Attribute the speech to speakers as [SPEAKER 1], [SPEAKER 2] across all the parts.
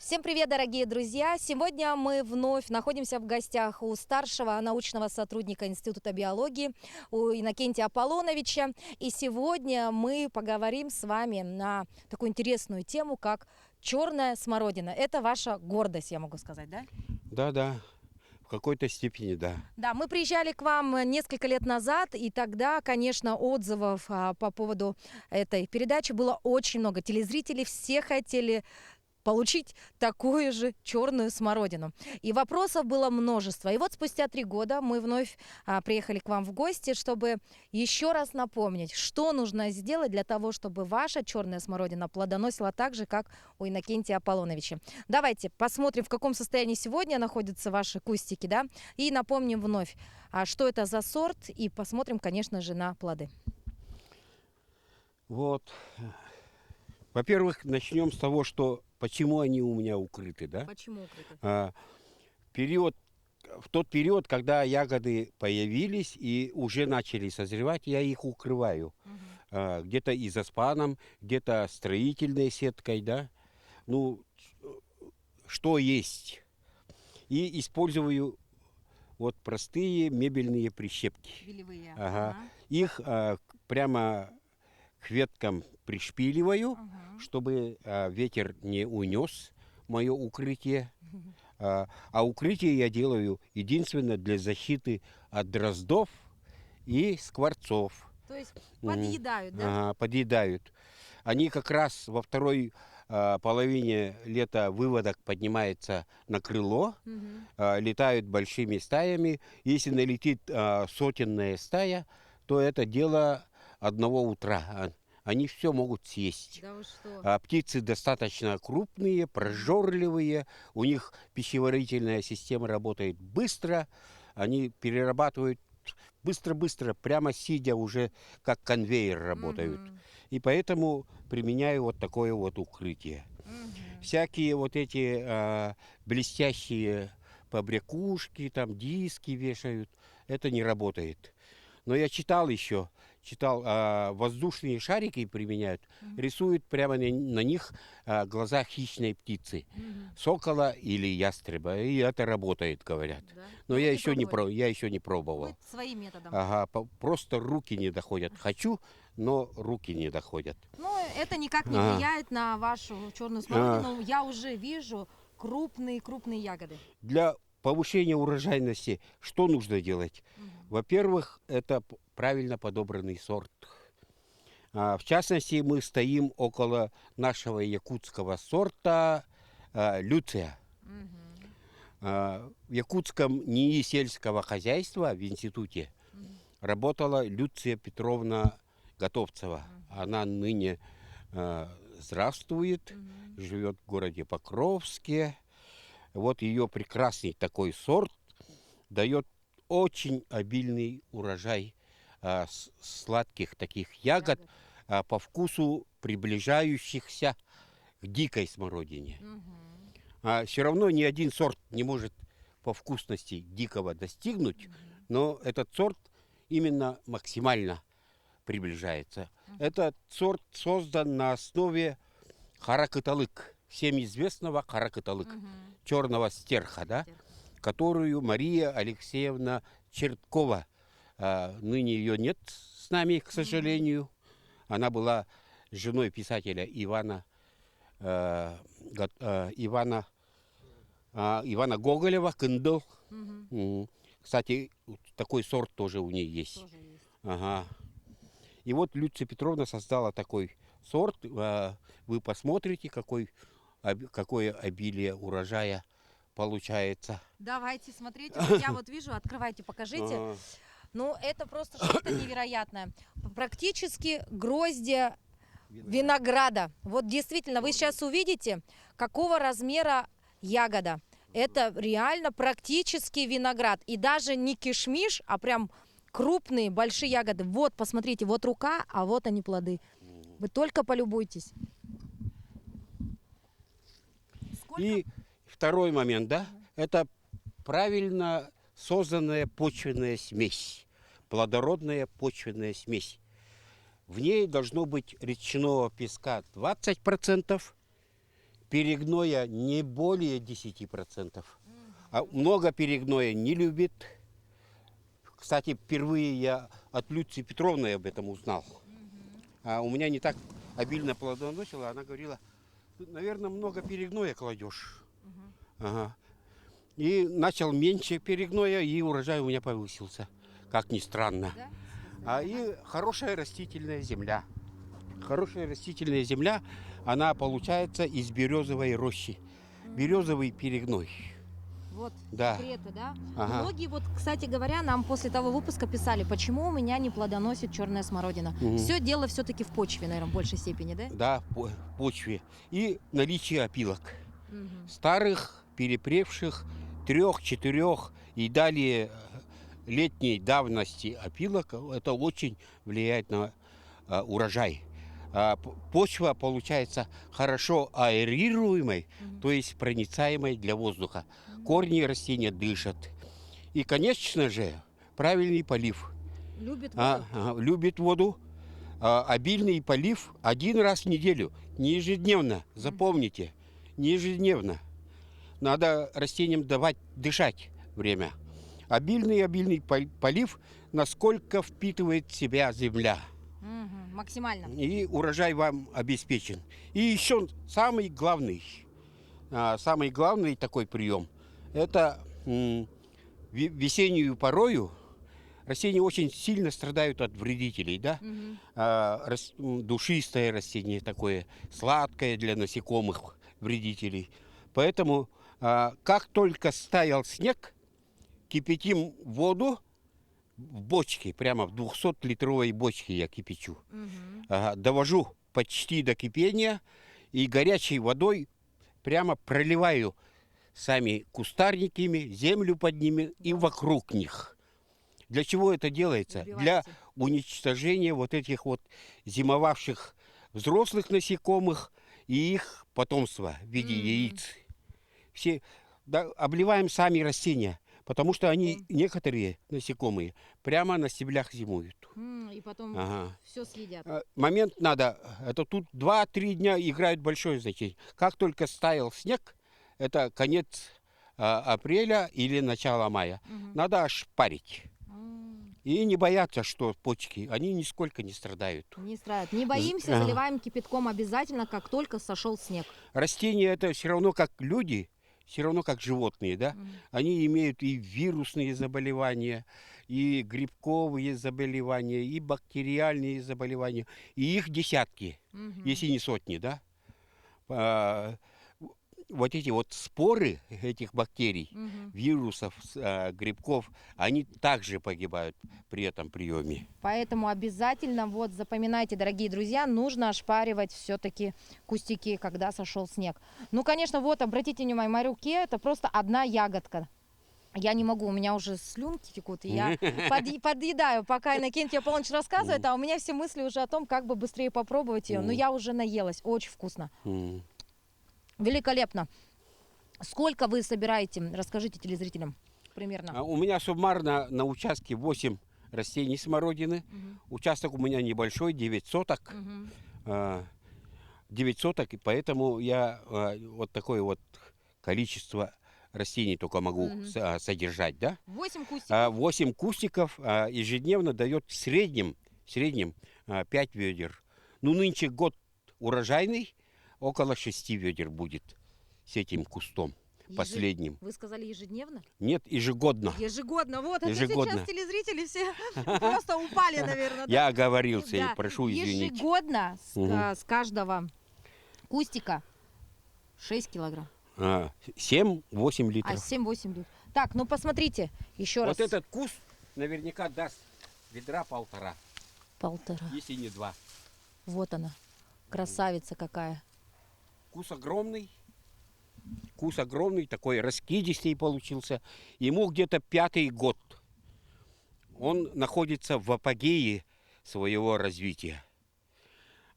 [SPEAKER 1] Всем привет, дорогие друзья! Сегодня мы вновь находимся в гостях у старшего научного сотрудника Института биологии, у Иннокентия Аполлоновича. И сегодня мы поговорим с вами на такую интересную тему, как черная смородина. Это ваша гордость, я могу сказать, да?
[SPEAKER 2] Да, в какой-то степени, да.
[SPEAKER 1] Да, мы приезжали к вам несколько лет назад, и тогда, конечно, отзывов по поводу этой передачи было очень много. Телезрители все хотели получить такую же черную смородину. И вопросов было множество. И вот спустя 3 года мы вновь приехали к вам в гости, чтобы еще раз напомнить, что нужно сделать для того, чтобы ваша черная смородина плодоносила так же, как у Иннокентия Аполлоновича. Давайте посмотрим, в каком состоянии сегодня находятся ваши кустики, да, и напомним вновь, что это за сорт, и посмотрим, конечно же, на плоды.
[SPEAKER 2] Вот. Во-первых, начнем с того, что почему они у меня укрыты, да?
[SPEAKER 1] Почему укрыты?
[SPEAKER 2] В тот период, когда ягоды появились и уже начали созревать, я их укрываю. Где-то изоспаном, где-то строительной сеткой, да? Ну, что есть. И использую вот простые мебельные прищепки.
[SPEAKER 1] Белевые.
[SPEAKER 2] Ага. Их прямо к веткам пришпиливаю, чтобы ветер не унес мое укрытие. А укрытие я делаю единственно для защиты от дроздов и скворцов.
[SPEAKER 1] То есть подъедают, да?
[SPEAKER 2] Ага, подъедают. Они как раз во второй половине лета выводок поднимается на крыло, летают большими стаями. Если налетит сотенная стая, то это дело одного утра. Они все могут съесть.
[SPEAKER 1] Да вы что?
[SPEAKER 2] Птицы достаточно крупные, прожорливые, у них пищеварительная система работает быстро, они перерабатывают быстро-быстро, прямо сидя уже как конвейер работают. И поэтому применяю вот такое вот укрытие. Всякие вот эти блестящие побрякушки, там диски вешают, это не работает. Но я читал, воздушные шарики применяют, рисуют прямо на них глаза хищной птицы, сокола или ястреба, и это работает, говорят.
[SPEAKER 1] Да?
[SPEAKER 2] Но
[SPEAKER 1] Вы
[SPEAKER 2] я еще не
[SPEAKER 1] пробовали?
[SPEAKER 2] пробовал.
[SPEAKER 1] Вы своим методом.
[SPEAKER 2] Просто руки не доходят. Хочу, но руки не доходят.
[SPEAKER 1] Но это никак не влияет на вашу черную смородину. Я уже вижу крупные ягоды.
[SPEAKER 2] Для повышения урожайности что нужно делать? Во-первых, это правильно подобранный сорт. В частности, мы стоим около нашего якутского сорта Люция. В якутском НИИ сельского хозяйства в институте работала Люция Петровна Готовцева. Она ныне здравствует, живет в городе Покровске. Вот ее прекрасный такой сорт дает очень обильный урожай сладких таких ягод, по вкусу приближающихся к дикой смородине. Все равно ни один сорт не может по вкусности дикого достигнуть, но этот сорт именно максимально приближается. Этот сорт создан на основе харакыталык, всем известного харакыталык, черного стерха, да, которую Мария Алексеевна Черткова, ныне ее нет с нами, к сожалению, она была женой писателя Ивана Гоголева, Кындыл. Кстати, такой сорт тоже у нее есть. Ага. И вот Люция Петровна создала такой сорт. Вы посмотрите, какое обилие урожая получается.
[SPEAKER 1] Давайте, смотрите. Я вот вижу, открывайте, покажите. Ну, это просто что-то невероятное. Практически гроздья винограда. Вот действительно, вы сейчас увидите, какого размера ягода. Это реально практически виноград. И даже не кишмиш, а прям крупные, большие ягоды. Вот, посмотрите, вот рука, а вот они плоды. Вы только полюбуйтесь.
[SPEAKER 2] И второй момент, да, это правильно созданная почвенная смесь, плодородная почвенная смесь. В ней должно быть речного песка 20%, перегноя не более 10%. А много перегноя не любит. Кстати, впервые я от Люции Петровны об этом узнал. А у меня не так обильно плодоносила. Она говорила, наверное, много перегноя кладешь. Ага. И начал меньше перегноя, и урожай у меня повысился. Как ни странно. И хорошая растительная земля. Хорошая растительная земля, она получается из березовой рощи. Березовый перегной.
[SPEAKER 1] Вот
[SPEAKER 2] Да.
[SPEAKER 1] секреты, да?
[SPEAKER 2] Ага.
[SPEAKER 1] Многие, вот, кстати говоря, нам после того выпуска писали, почему у меня не плодоносит черная смородина. Все дело все-таки в почве, наверное, в большей степени, да?
[SPEAKER 2] Да, в почве. И наличие опилок. Старых, перепревших, 3, 4 и далее летней давности опилок. Это очень влияет на урожай. Почва получается хорошо аэрируемой, то есть проницаемой для воздуха. Корни растения дышат. И, конечно же, правильный полив.
[SPEAKER 1] Любит воду?
[SPEAKER 2] Любит воду. Обильный полив 1 раз в неделю, не ежедневно. Запомните, не ежедневно. Надо растениям давать дышать время. Обильный полив, насколько впитывает в себя земля.
[SPEAKER 1] Максимально.
[SPEAKER 2] И урожай вам обеспечен. И еще самый главный такой прием, это весеннюю порою растения очень сильно страдают от вредителей, да? Душистое растение такое, сладкое для насекомых вредителей. Поэтому, как только стаял снег, кипятим воду в бочке, прямо в 200-литровой бочке я кипячу. Довожу почти до кипения и горячей водой прямо проливаю сами кустарниками, землю под ними и вокруг них. Для чего это делается? Для уничтожения вот этих вот зимовавших взрослых насекомых и их потомства в виде яиц. Все обливаем сами растения. Потому что они, некоторые насекомые, прямо на стеблях зимуют.
[SPEAKER 1] И потом все съедят.
[SPEAKER 2] Момент надо, это тут 2-3 дня играют большое значение. Как только стаял снег, это конец апреля или начало мая, надо ошпарить. И не бояться, что почки, они нисколько не страдают.
[SPEAKER 1] Не страдают. Не боимся, заливаем кипятком обязательно, как только сошел снег.
[SPEAKER 2] Растения это все равно как люди, все равно как животные, да? Они имеют и вирусные заболевания, и грибковые заболевания, и бактериальные заболевания. И их десятки, если не сотни, да? Вот эти вот споры этих бактерий, вирусов, грибков, они также погибают при этом приеме.
[SPEAKER 1] Поэтому обязательно, вот запоминайте, дорогие друзья, нужно ошпаривать все-таки кустики, когда сошел снег. Ну, конечно, вот обратите внимание, в моей руке это просто одна ягодка. Я не могу, у меня уже слюнки текут, и я подъедаю, пока Иннокентий Аполлоныч рассказывает, а у меня все мысли уже о том, как бы быстрее попробовать ее. Но я уже наелась, очень вкусно. Великолепно. Сколько вы собираете? Расскажите телезрителям примерно.
[SPEAKER 2] У меня суммарно на участке 8 растений смородины. Участок у меня небольшой, 9 соток. 9 соток, и поэтому я вот такое вот количество растений только могу содержать. Да?
[SPEAKER 1] 8 кустиков?
[SPEAKER 2] 8 кустиков ежедневно дает в среднем 5 ведер. Ну, нынче год урожайный. Около 6 ведер будет с этим кустом последним.
[SPEAKER 1] Вы сказали ежедневно?
[SPEAKER 2] Нет, ежегодно.
[SPEAKER 1] Ежегодно. Вот,
[SPEAKER 2] ежегодно.
[SPEAKER 1] Это сейчас телезрители все просто упали, наверное.
[SPEAKER 2] Я оговорился, прошу извинить.
[SPEAKER 1] Ежегодно с каждого кустика 6 килограмм.
[SPEAKER 2] 7-8 литров.
[SPEAKER 1] 7-8 литров. Так, ну посмотрите еще раз.
[SPEAKER 2] Вот этот куст наверняка даст ведра 1,5.
[SPEAKER 1] 1,5.
[SPEAKER 2] Если не 2.
[SPEAKER 1] Вот она. Красавица какая.
[SPEAKER 2] Куст огромный, такой раскидистый получился. Ему где-то 5-й год. Он находится в апогее своего развития.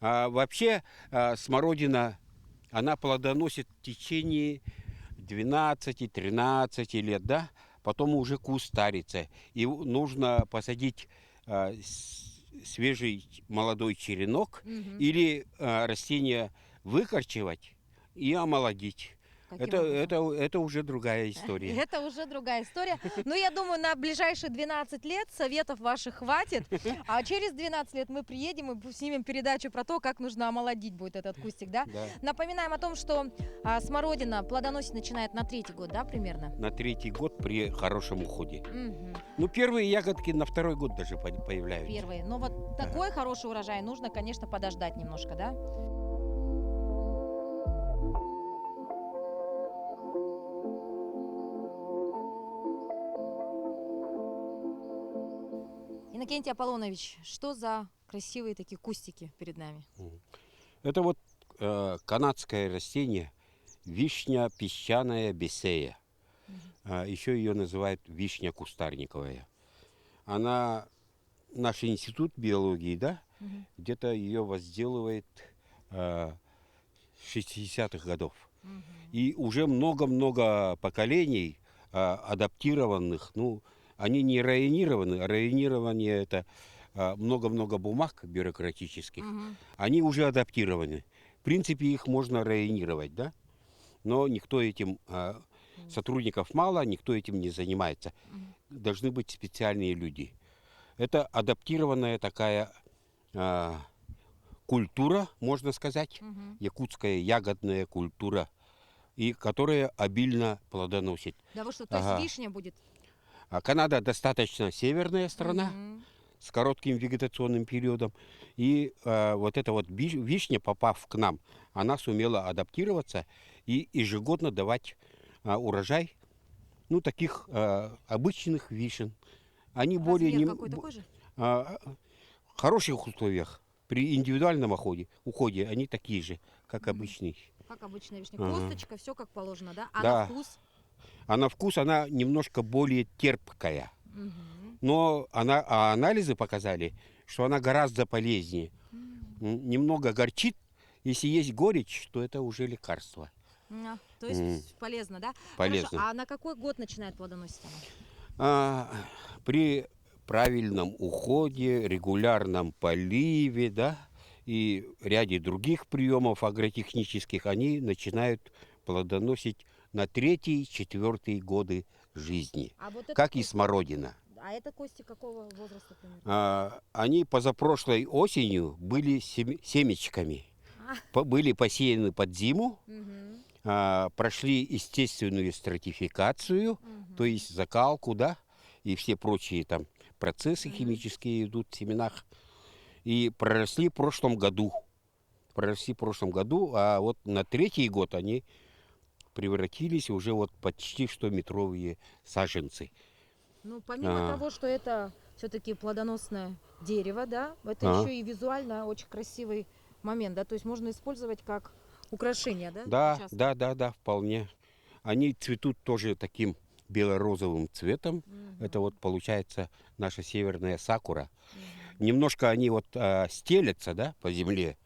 [SPEAKER 2] Вообще смородина, она плодоносит в течение 12-13 лет, да? Потом уже куст старится. И нужно посадить свежий молодой черенок или растение выкорчевать и омолодить.
[SPEAKER 1] Каким
[SPEAKER 2] Это,
[SPEAKER 1] образом?
[SPEAKER 2] это уже другая история.
[SPEAKER 1] Это уже другая история. Но я думаю, на ближайшие 12 лет советов ваших хватит. А через 12 лет мы приедем и снимем передачу про то, как нужно омолодить будет этот кустик, да?
[SPEAKER 2] Да.
[SPEAKER 1] Напоминаем о том, что смородина плодоносить начинает на 3-й год, да, примерно?
[SPEAKER 2] На 3-й год при хорошем уходе.
[SPEAKER 1] Мгм.
[SPEAKER 2] Ну, первые ягодки на 2-й год даже появляются.
[SPEAKER 1] Первые. Но вот
[SPEAKER 2] Ага.
[SPEAKER 1] такой хороший урожай нужно, конечно, подождать немножко, да? Иннокентий Аполлонович, что за красивые такие кустики перед нами?
[SPEAKER 2] Это вот канадское растение вишня песчаная бесея. Еще ее называют вишня кустарниковая. Она, наш институт биологии, да,
[SPEAKER 1] Мгм.
[SPEAKER 2] где-то ее возделывает с 60-х годов.
[SPEAKER 1] Мгм.
[SPEAKER 2] И уже много-много поколений адаптированных, ну, они не районированы, а районирование это много-много бумаг бюрократических,
[SPEAKER 1] Мгм.
[SPEAKER 2] они уже адаптированы. В принципе, их можно районировать, да? Но никто этим, сотрудников мало, никто этим не занимается.
[SPEAKER 1] Мгм.
[SPEAKER 2] Должны быть специальные люди. Это адаптированная такая культура, можно сказать,
[SPEAKER 1] Мгм.
[SPEAKER 2] якутская ягодная культура, и которая обильно плодоносит.
[SPEAKER 1] Да вы что, то есть
[SPEAKER 2] Ага.
[SPEAKER 1] вишня будет?
[SPEAKER 2] А Канада достаточно северная страна
[SPEAKER 1] Мгм.
[SPEAKER 2] с коротким вегетационным периодом. И вот эта вот вишня, попав к нам, она сумела адаптироваться и ежегодно давать урожай, ну, таких обычных вишен. Они более
[SPEAKER 1] Размер
[SPEAKER 2] не,
[SPEAKER 1] какой такой же?
[SPEAKER 2] в хороших условиях. При индивидуальном уходе они такие же, как
[SPEAKER 1] Мгм.
[SPEAKER 2] обычный.
[SPEAKER 1] Как обычная вишня.
[SPEAKER 2] Ага.
[SPEAKER 1] Косточка, все как положено, да? А на
[SPEAKER 2] Да.
[SPEAKER 1] вкус?
[SPEAKER 2] А на вкус она немножко более терпкая.
[SPEAKER 1] Мгм.
[SPEAKER 2] Но анализы показали, что она гораздо полезнее. Немного горчит. Если есть горечь, то это уже лекарство.
[SPEAKER 1] То есть
[SPEAKER 2] М,
[SPEAKER 1] полезно, да? Хорошо,
[SPEAKER 2] Полезно.
[SPEAKER 1] а на какой год начинает плодоносить она?
[SPEAKER 2] При правильном уходе, регулярном поливе, да, и ряде других приемов агротехнических, они начинают плодоносить на 3-4 годы жизни,
[SPEAKER 1] А вот это
[SPEAKER 2] как и
[SPEAKER 1] кустик,
[SPEAKER 2] смородина.
[SPEAKER 1] а это кости какого возраста примерно?
[SPEAKER 2] Они позапрошлой осенью были семечками, были посеяны под зиму,
[SPEAKER 1] Мгм.
[SPEAKER 2] прошли естественную стратификацию, то
[SPEAKER 1] Мгм.
[SPEAKER 2] есть закалку, да, и все прочие там процессы
[SPEAKER 1] Мгм.
[SPEAKER 2] химические идут в семенах, и проросли в прошлом году. А вот на 3-й год они превратились уже вот почти что метровые саженцы.
[SPEAKER 1] Ну, помимо
[SPEAKER 2] А,
[SPEAKER 1] того, что это все-таки плодоносное дерево, да, это
[SPEAKER 2] а,
[SPEAKER 1] еще и визуально очень красивый момент, да, то есть можно использовать как украшение, да,
[SPEAKER 2] Да,
[SPEAKER 1] участок.
[SPEAKER 2] да, да, да, вполне. Они цветут тоже таким бело-розовым цветом. Это вот
[SPEAKER 1] Мгм.
[SPEAKER 2] получается наша северная сакура.
[SPEAKER 1] Мгм.
[SPEAKER 2] Немножко они вот стелятся, да, по земле,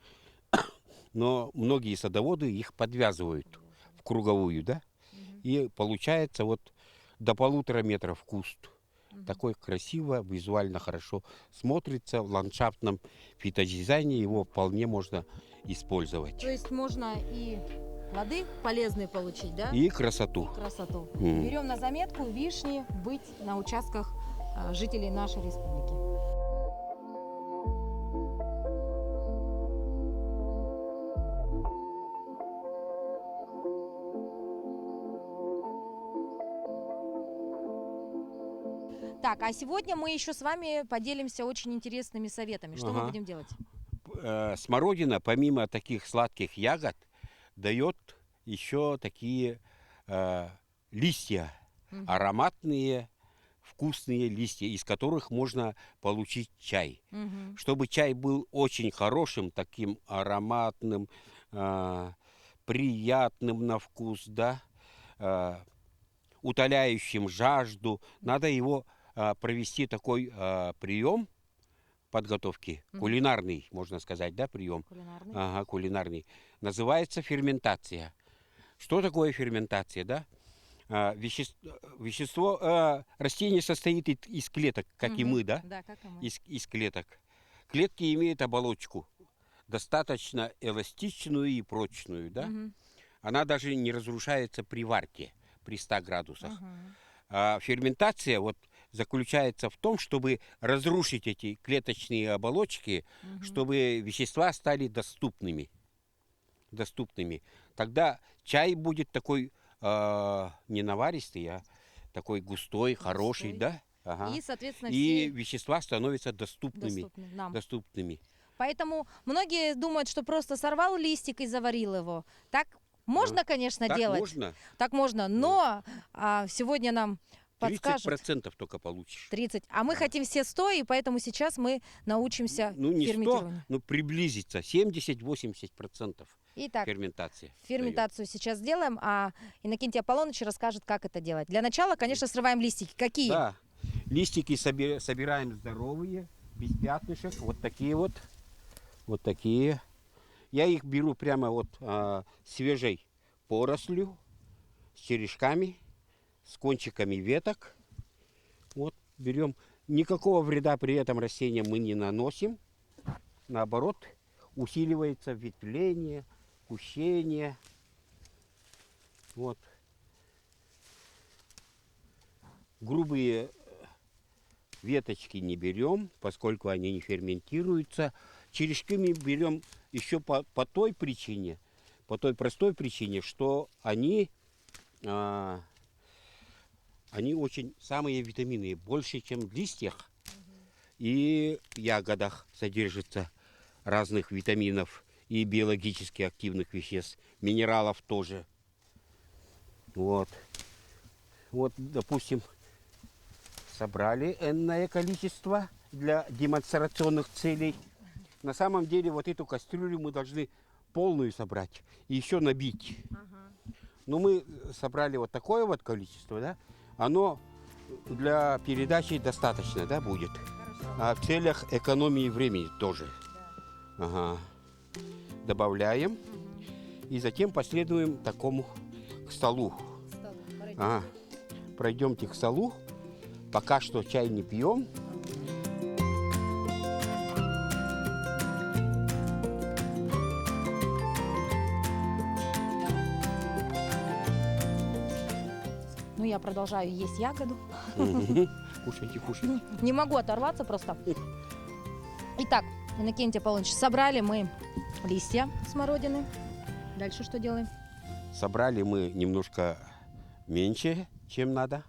[SPEAKER 2] но многие садоводы их подвязывают в круговую, да,
[SPEAKER 1] Мгм.
[SPEAKER 2] и получается вот до 1,5 метра куст.
[SPEAKER 1] Мгм.
[SPEAKER 2] Такой красиво, визуально хорошо смотрится в ландшафтном фитодизайне, его вполне можно использовать.
[SPEAKER 1] То есть можно и плоды полезные получить, да,
[SPEAKER 2] И красоту.
[SPEAKER 1] и красоту.
[SPEAKER 2] М.
[SPEAKER 1] Берем на заметку вишни быть на участках жителей нашей республики. Так, а сегодня мы еще с вами поделимся очень интересными советами. Что мы
[SPEAKER 2] Ага.
[SPEAKER 1] будем делать?
[SPEAKER 2] Смородина, помимо таких сладких ягод, дает еще такие листья,
[SPEAKER 1] Мгм.
[SPEAKER 2] ароматные, вкусные листья, из которых можно получить чай.
[SPEAKER 1] Мгм.
[SPEAKER 2] Чтобы чай был очень хорошим, таким ароматным, приятным на вкус, да, а, утоляющим жажду, надо его провести такой прием подготовки,
[SPEAKER 1] Мгм.
[SPEAKER 2] кулинарный, можно сказать, да, прием.
[SPEAKER 1] Кулинарный.
[SPEAKER 2] Ага, кулинарный. Называется ферментация. Что такое ферментация, да? Вещество, растение состоит из клеток, как и
[SPEAKER 1] Мгм.
[SPEAKER 2] мы, да?
[SPEAKER 1] Да, как и мы.
[SPEAKER 2] Из клеток. Клетки имеют оболочку, достаточно эластичную и прочную, да?
[SPEAKER 1] Мгм.
[SPEAKER 2] она даже не разрушается при варке, при 100 градусах.
[SPEAKER 1] Мгм.
[SPEAKER 2] А ферментация вот заключается в том, чтобы разрушить эти клеточные оболочки,
[SPEAKER 1] Мгм.
[SPEAKER 2] чтобы вещества стали доступными. Тогда чай будет такой не наваристый, а такой густой, хороший,
[SPEAKER 1] Густой.
[SPEAKER 2] да? Ага.
[SPEAKER 1] И, соответственно,
[SPEAKER 2] И
[SPEAKER 1] все
[SPEAKER 2] вещества становятся доступными.
[SPEAKER 1] доступны нам.
[SPEAKER 2] Доступными.
[SPEAKER 1] Поэтому многие думают, что просто сорвал листик и заварил его. Так
[SPEAKER 2] Да.
[SPEAKER 1] можно, конечно,
[SPEAKER 2] Так
[SPEAKER 1] делать.
[SPEAKER 2] можно.
[SPEAKER 1] Так можно, но сегодня нам подскажут
[SPEAKER 2] 30% только получишь.
[SPEAKER 1] 30, а мы хотим все 100, и поэтому сейчас мы научимся
[SPEAKER 2] Ну, не 100,
[SPEAKER 1] ферментированию.
[SPEAKER 2] но приблизиться. 70-80%
[SPEAKER 1] Итак,
[SPEAKER 2] ферментации.
[SPEAKER 1] ферментацию сейчас сделаем, а Иннокентий Аполлоныч расскажет, как это делать. Для начала, конечно, срываем листики. Какие?
[SPEAKER 2] Да. Листики собираем здоровые, без пятнышек. Вот такие вот. Вот такие. Я их беру прямо вот свежей порослью, с черешками, с кончиками веток. Вот берем. Никакого вреда при этом растениям мы не наносим. Наоборот, усиливается ветвление, кущение. Вот. Грубые веточки не берем, поскольку они не ферментируются. Черешки мы берем еще по той причине, по той простой причине, что они очень самые витаминные, больше, чем в листьях и ягодах содержится разных витаминов и биологически активных веществ, минералов тоже. Вот. Вот, допустим, собрали энное количество для демонстрационных целей. На самом деле вот эту кастрюлю мы должны полную собрать и еще набить. Но мы собрали вот такое вот количество, да? Оно для передачи достаточно, да, будет. А в целях экономии времени тоже. Ага. Добавляем. И затем последуем такому к столу. Ага. Пройдемте к столу. Пока что чай не пьем.
[SPEAKER 1] Ну, я продолжаю есть ягоду.
[SPEAKER 2] Кушайте, кушайте.
[SPEAKER 1] Не могу оторваться просто. Итак, Иннокентий Аполлоныч, собрали мы листья смородины. Дальше что делаем?
[SPEAKER 2] Собрали мы немножко меньше, чем надо.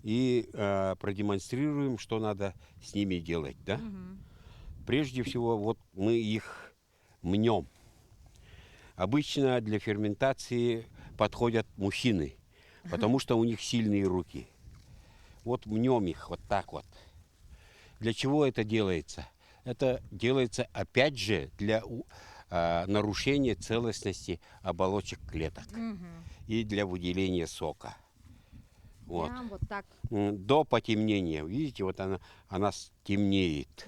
[SPEAKER 2] И продемонстрируем, что надо с ними делать, да? Прежде всего, вот мы их мнем. Обычно для ферментации подходят мужчины, потому что у них сильные руки. Вот мнем их вот так вот. Для чего это делается? Это делается, опять же, для нарушения целостности оболочек клеток и для выделения сока. Вот.
[SPEAKER 1] Прям вот так.
[SPEAKER 2] До потемнения. Видите, вот она темнеет.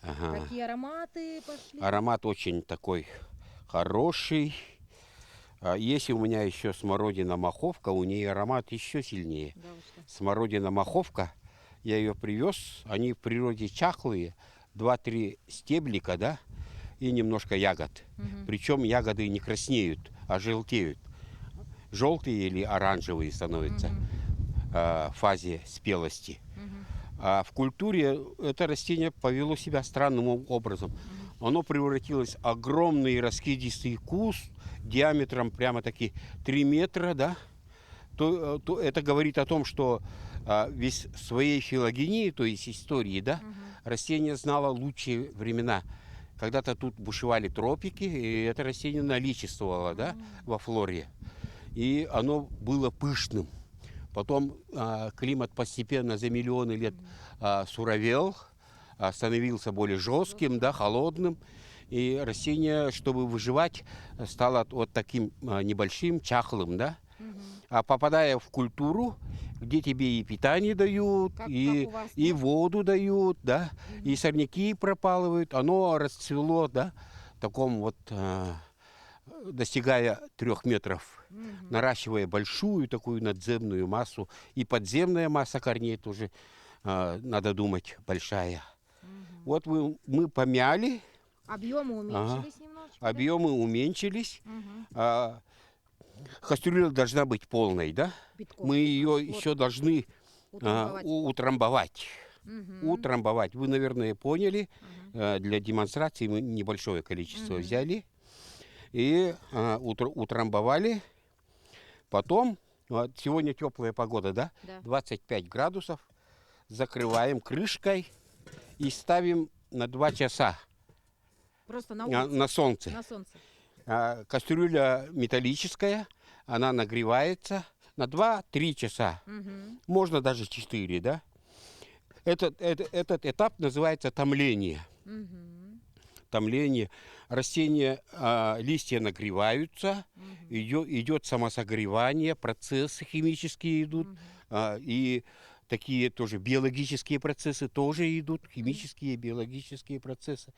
[SPEAKER 2] Ага.
[SPEAKER 1] Какие ароматы пошли?
[SPEAKER 2] Аромат очень такой хороший. Если у меня еще смородина маховка, у нее аромат еще сильнее.
[SPEAKER 1] Да, вот что.
[SPEAKER 2] Смородина маховка, я ее привез, они в природе чахлые, 2-3 стеблика, да, и немножко ягод. Причем ягоды не краснеют, а желтеют. Желтые или оранжевые становятся в фазе спелости. А в культуре это растение повело себя странным образом. Оно превратилось в огромный раскидистый куст диаметром прямо-таки 3 метра, да? То это говорит о том, что весь своей филогении, то есть истории, да, растение знало лучшие времена. Когда-то тут бушевали тропики, и это растение наличествовало, да, во флоре. И оно было пышным. Потом климат постепенно за миллионы лет суровел, становился более жестким, да, холодным. И растение, чтобы выживать, стало вот таким небольшим, чахлым, да. А попадая в культуру, где тебе и питание дают,
[SPEAKER 1] Как
[SPEAKER 2] и
[SPEAKER 1] у вас,
[SPEAKER 2] и
[SPEAKER 1] да?
[SPEAKER 2] воду дают, да, и сорняки пропалывают, оно расцвело, да, в таком вот, достигая 3 метров, наращивая большую такую надземную массу. И подземная масса корней тоже, надо думать, большая. Вот мы помяли,
[SPEAKER 1] Объемы уменьшились немножечко. да?
[SPEAKER 2] Объемы уменьшились.
[SPEAKER 1] Мгм.
[SPEAKER 2] Кастрюля должна быть полной, да?
[SPEAKER 1] Битком.
[SPEAKER 2] Мы ее
[SPEAKER 1] Вот,
[SPEAKER 2] еще должны
[SPEAKER 1] утрамбовать.
[SPEAKER 2] утрамбовать.
[SPEAKER 1] Мгм.
[SPEAKER 2] Утрамбовать. Вы, наверное, поняли.
[SPEAKER 1] Мгм.
[SPEAKER 2] Для демонстрации мы небольшое количество
[SPEAKER 1] Мгм.
[SPEAKER 2] взяли и утрамбовали. Потом, вот сегодня теплая погода, да?
[SPEAKER 1] Да.
[SPEAKER 2] 25 градусов. Закрываем крышкой и ставим на 2 часа
[SPEAKER 1] Просто на улице,
[SPEAKER 2] на солнце.
[SPEAKER 1] на солнце.
[SPEAKER 2] Кастрюля металлическая, она нагревается на 2-3 часа.
[SPEAKER 1] Мгм.
[SPEAKER 2] Можно даже 4, да? Этот этап называется томление.
[SPEAKER 1] Мгм.
[SPEAKER 2] Томление. Растения, листья нагреваются,
[SPEAKER 1] Мгм.
[SPEAKER 2] идет самосогревание, процессы химические идут,
[SPEAKER 1] Мгм.
[SPEAKER 2] и такие тоже биологические процессы тоже идут, химические, биологические процессы.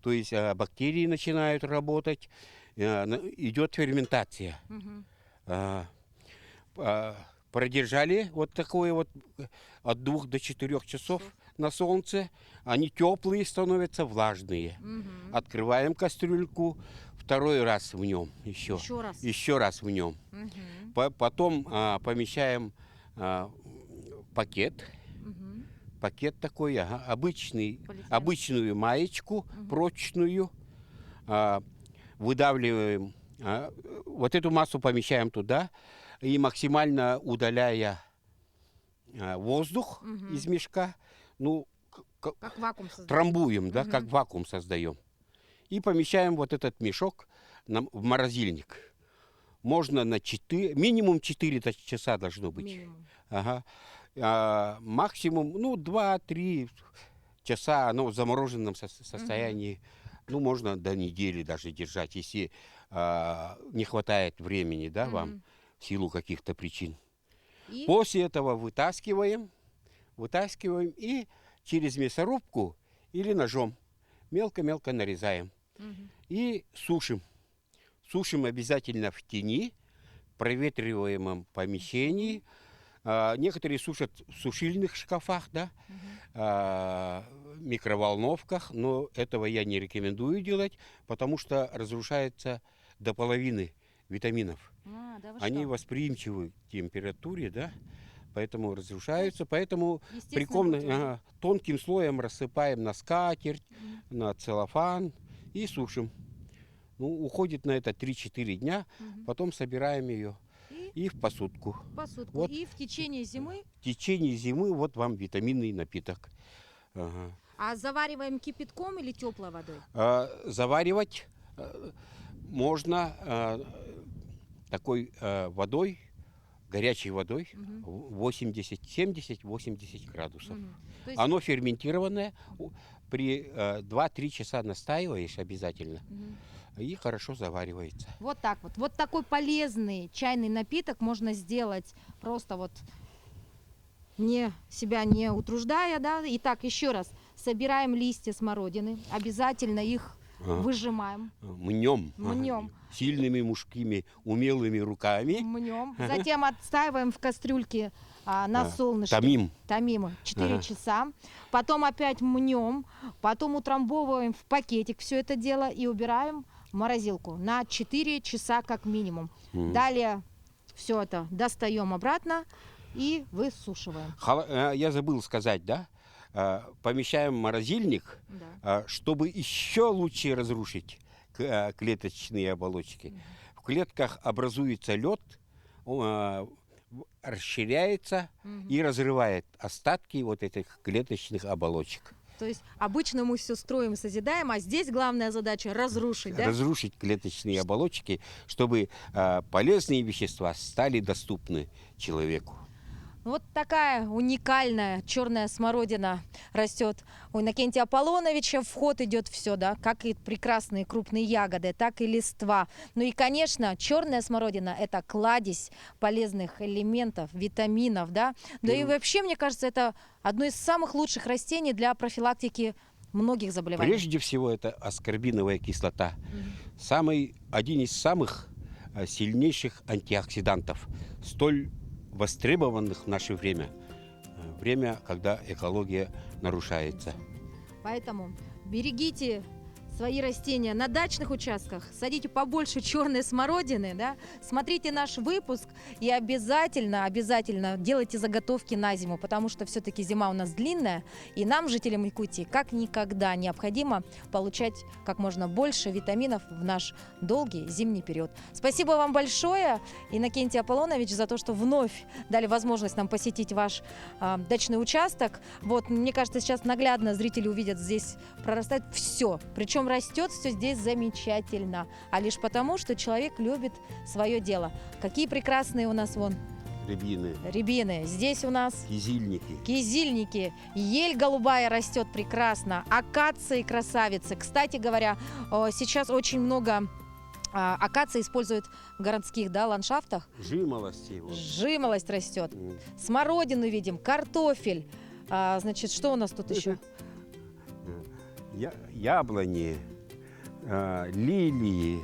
[SPEAKER 2] То есть бактерии начинают работать, идет ферментация.
[SPEAKER 1] Мгм.
[SPEAKER 2] А, а, Продержали вот такое вот от 2 до 4 часов
[SPEAKER 1] Часов.
[SPEAKER 2] на солнце. Они теплые становятся, влажные.
[SPEAKER 1] Мгм.
[SPEAKER 2] Открываем кастрюльку, второй раз в нем еще.
[SPEAKER 1] Еще раз.
[SPEAKER 2] Еще раз в нем.
[SPEAKER 1] Мгм.
[SPEAKER 2] Потом помещаем пакет.
[SPEAKER 1] Мгм.
[SPEAKER 2] Пакет такой,
[SPEAKER 1] Полиэтилен.
[SPEAKER 2] обычную маечку
[SPEAKER 1] Мгм.
[SPEAKER 2] прочную. Выдавливаем. Вот эту массу помещаем туда. И максимально удаляя воздух
[SPEAKER 1] Мгм.
[SPEAKER 2] из мешка, ну,
[SPEAKER 1] Как вакуум создаем.
[SPEAKER 2] трамбуем, да,
[SPEAKER 1] Мгм.
[SPEAKER 2] как вакуум создаем. И помещаем вот этот мешок в морозильник. Можно на 4, минимум 4 часа должно быть.
[SPEAKER 1] Минимум.
[SPEAKER 2] Ага. Максимум, ну, 2-3 часа оно в замороженном состоянии. Ну, можно до недели даже держать, если не хватает времени, да, вам,
[SPEAKER 1] Мгм.
[SPEAKER 2] в силу каких-то причин.
[SPEAKER 1] И
[SPEAKER 2] После этого вытаскиваем и через мясорубку или ножом мелко-мелко нарезаем.
[SPEAKER 1] Мгм.
[SPEAKER 2] И сушим. Сушим обязательно в тени, в проветриваемом помещении. Некоторые сушат в сушильных шкафах, да,
[SPEAKER 1] Мгм.
[SPEAKER 2] микроволновках, но этого я не рекомендую делать, потому что разрушается до половины витаминов.
[SPEAKER 1] Да вы
[SPEAKER 2] Они
[SPEAKER 1] что?
[SPEAKER 2] восприимчивы к температуре, да, поэтому
[SPEAKER 1] То есть
[SPEAKER 2] разрушаются. Поэтому
[SPEAKER 1] естественным путем, да?
[SPEAKER 2] тонким слоем рассыпаем на скатерть,
[SPEAKER 1] Мгм.
[SPEAKER 2] на целлофан и сушим. Ну, уходит на это 3-4 дня,
[SPEAKER 1] Мгм.
[SPEAKER 2] потом собираем ее
[SPEAKER 1] И
[SPEAKER 2] и в посудку.
[SPEAKER 1] посудку.
[SPEAKER 2] Вот
[SPEAKER 1] И в течение зимы,
[SPEAKER 2] в течение зимы вот вам витаминный напиток. Ага.
[SPEAKER 1] завариваем кипятком или теплой водой?
[SPEAKER 2] Заваривать можно такой водой, горячей водой,
[SPEAKER 1] Мгм.
[SPEAKER 2] 70-80 градусов.
[SPEAKER 1] Мгм. То есть,
[SPEAKER 2] Оно ферментированное, при 2-3 часа настаиваешь обязательно,
[SPEAKER 1] мгм.
[SPEAKER 2] и хорошо заваривается.
[SPEAKER 1] Вот так вот. Вот такой полезный чайный напиток можно сделать просто вот себя не утруждая, да. Итак, еще раз, собираем листья смородины, обязательно их
[SPEAKER 2] Ага.
[SPEAKER 1] выжимаем,
[SPEAKER 2] Мнем.
[SPEAKER 1] мнем,
[SPEAKER 2] Сильными мужскими умелыми руками.
[SPEAKER 1] мнем, затем отстаиваем в кастрюльке на солнышке.
[SPEAKER 2] Томим.
[SPEAKER 1] Томим 4
[SPEAKER 2] Ага.
[SPEAKER 1] часа, потом опять мнем, потом утрамбовываем в пакетик все это дело и убираем в морозилку на 4 часа как минимум. Далее все это достаем обратно и высушиваем.
[SPEAKER 2] Я забыл сказать, да? Помещаем в морозильник,
[SPEAKER 1] Да.
[SPEAKER 2] чтобы еще лучше разрушить клеточные оболочки. В клетках образуется лед, расширяется
[SPEAKER 1] Мгм.
[SPEAKER 2] и разрывает остатки вот этих клеточных оболочек.
[SPEAKER 1] То есть обычно мы все строим и созидаем, а здесь главная задача разрушить, да?
[SPEAKER 2] Разрушить клеточные оболочки, чтобы полезные вещества стали доступны человеку.
[SPEAKER 1] Вот такая уникальная черная смородина растет у Иннокентия Аполлоновича. В ход идет все, да, как и прекрасные крупные ягоды, так и листва. Ну и, конечно, черная смородина – это кладезь полезных элементов, витаминов, да. Да и вообще, мне кажется, это одно из самых лучших растений для профилактики многих заболеваний.
[SPEAKER 2] Прежде всего, это аскорбиновая кислота. Один из самых сильнейших антиоксидантов, столь востребованных в наше время. Время, когда экология нарушается.
[SPEAKER 1] Поэтому берегите свои растения на дачных участках, садите побольше черной смородины, да, смотрите наш выпуск и обязательно делайте заготовки на зиму, потому что все-таки зима у нас длинная, и нам, жителям Якутии, как никогда необходимо получать как можно больше витаминов в наш долгий зимний период. Спасибо вам большое, Иннокентий Аполлонович, за то, что вновь дали возможность нам посетить ваш дачный участок. Вот, мне кажется, сейчас наглядно зрители увидят, здесь прорастает все, причем растет все здесь замечательно, а лишь потому, что человек любит свое дело. Какие прекрасные у нас вон
[SPEAKER 2] Рябины,
[SPEAKER 1] рябины. Здесь у нас
[SPEAKER 2] кизильники.
[SPEAKER 1] кизильники, ель голубая растет прекрасно, акации красавицы. Кстати говоря, сейчас очень много акации используют в городских, да, ландшафтах.
[SPEAKER 2] Жимолости. Вот.
[SPEAKER 1] Жимолость растет.
[SPEAKER 2] М.
[SPEAKER 1] Смородину видим, картофель. Значит, что у нас тут еще?
[SPEAKER 2] Яблони, лилии.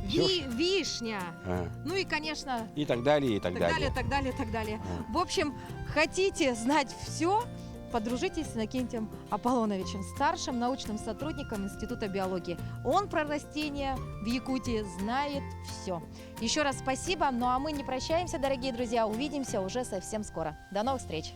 [SPEAKER 2] Всё
[SPEAKER 1] Вишня.
[SPEAKER 2] А,
[SPEAKER 1] Ну и, конечно,
[SPEAKER 2] и так далее, и так далее.
[SPEAKER 1] так далее.
[SPEAKER 2] А.
[SPEAKER 1] В общем, хотите знать все, подружитесь с Иннокентием Аполлоновичем, старшим научным сотрудником Института биологии. Он про растения в Якутии знает все. Еще раз спасибо, ну а мы не прощаемся, дорогие друзья, увидимся уже совсем скоро. До новых встреч!